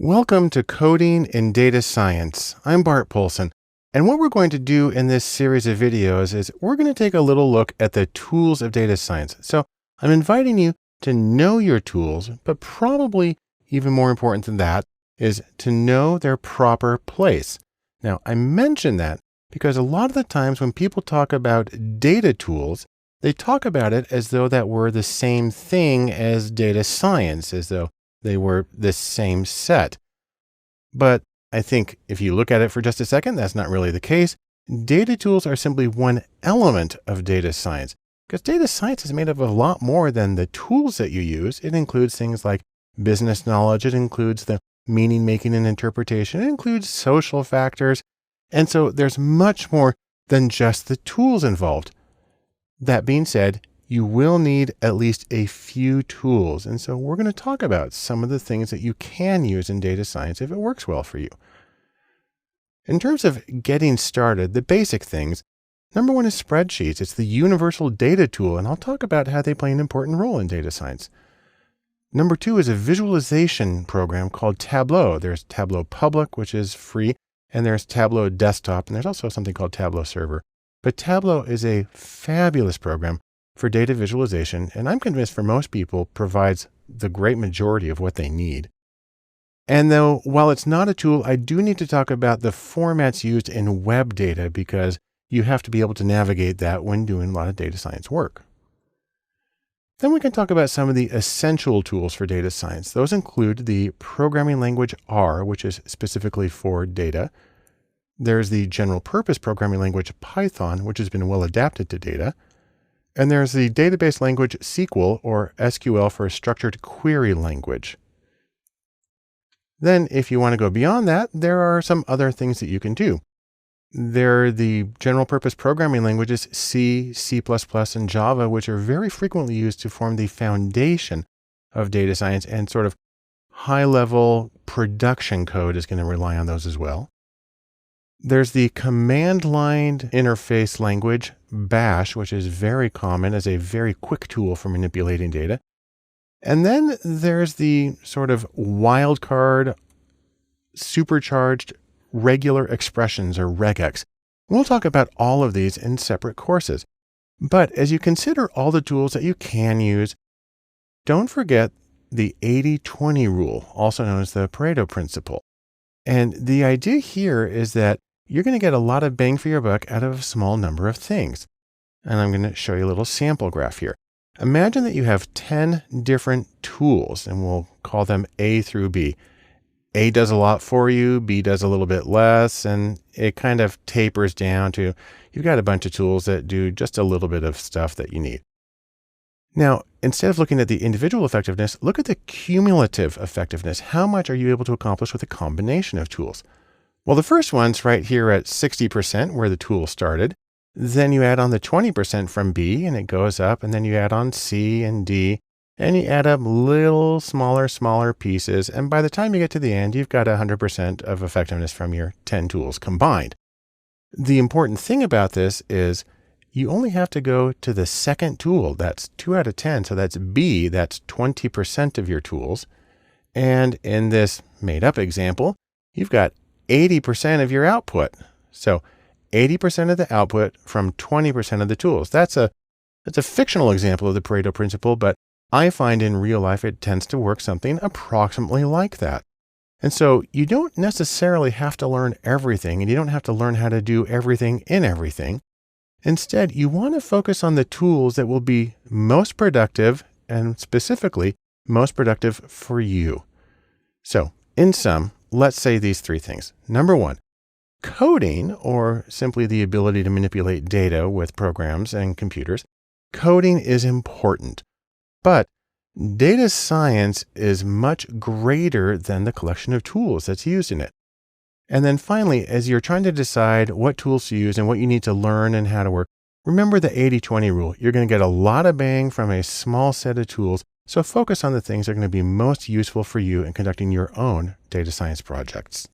Welcome to Coding in Data Science. I'm Bart Poulson, and what we're going to do in this series of videos is we're going to take a little look at the tools of data science. So I'm inviting you to know your tools, but probably even more important than that is to know their proper place. Now, I mention that because a lot of the times when people talk about data tools, they talk about it as though that were the same thing as data science, as though they were the same set. But I think if you look at it for just a second, that's not really the case. Data tools are simply one element of data science, because data science is made up of a lot more than the tools that you use. It includes things like business knowledge. It includes the meaning making and interpretation. It includes social factors. And so there's much more than just the tools involved. That being said, you will need at least a few tools. And so we're going to talk about some of the things that you can use in data science if it works well for you. In terms of getting started, the basic things, number one is spreadsheets. It's the universal data tool, and I'll talk about how they play an important role in data science. Number two is a visualization program called Tableau. There's Tableau Public, which is free, and there's Tableau Desktop, and there's also something called Tableau Server. But Tableau is a fabulous program for data visualization, and I'm convinced for most people provides the great majority of what they need. And though, while it's not a tool, I do need to talk about the formats used in web data because you have to be able to navigate that when doing a lot of data science work. Then we can talk about some of the essential tools for data science. Those include the programming language R, which is specifically for data. There's the general purpose programming language Python, which has been well adapted to data. And there's the database language SQL, or SQL for structured query language. Then if you want to go beyond that, there are some other things that you can do. There are the general purpose programming languages C, C++, and Java, which are very frequently used to form the foundation of data science, and sort of high-level production code is going to rely on those as well. There's the command line interface language, Bash, which is very common as a very quick tool for manipulating data. And then there's the sort of wildcard, supercharged regular expressions, or regex. We'll talk about all of these in separate courses. But as you consider all the tools that you can use, don't forget the 80-20 rule, also known as the Pareto principle. And the idea here is that you're going to get a lot of bang for your buck out of a small number of things. And I'm going to show you a little sample graph here. Imagine that you have 10 different tools, and we'll call them A through B. A does a lot for you, B does a little bit less, and it kind of tapers down to you've got a bunch of tools that do just a little bit of stuff that you need. Now, instead of looking at the individual effectiveness, look at the cumulative effectiveness. How much are you able to accomplish with a combination of tools? Well, the first one's right here at 60% where the tool started. Then you add on the 20% from B and it goes up, and then you add on C and D, and you add up little smaller pieces. And by the time you get to the end, you've got 100% of effectiveness from your 10 tools combined. The important thing about this is you only have to go to the second tool. That's 2 out of 10. So that's B, that's 20% of your tools. And in this made up example, you've got 80% of your output. So 80% of the output from 20% of the tools. That's a fictional example of the Pareto principle, but I find in real life it tends to work something approximately like that. And so you don't necessarily have to learn everything, and you don't have to learn how to do everything in everything. Instead, you want to focus on the tools that will be most productive, and specifically most productive for you. So in sum, let's say these three things. Number one, coding, or simply the ability to manipulate data with programs and computers. Coding is important, but data science is much greater than the collection of tools that's used in it. And then finally, as you're trying to decide what tools to use and what you need to learn and how to work, remember the 80-20 rule. You're going to get a lot of bang from a small set of tools. So focus on the things that are going to be most useful for you in conducting your own data science projects.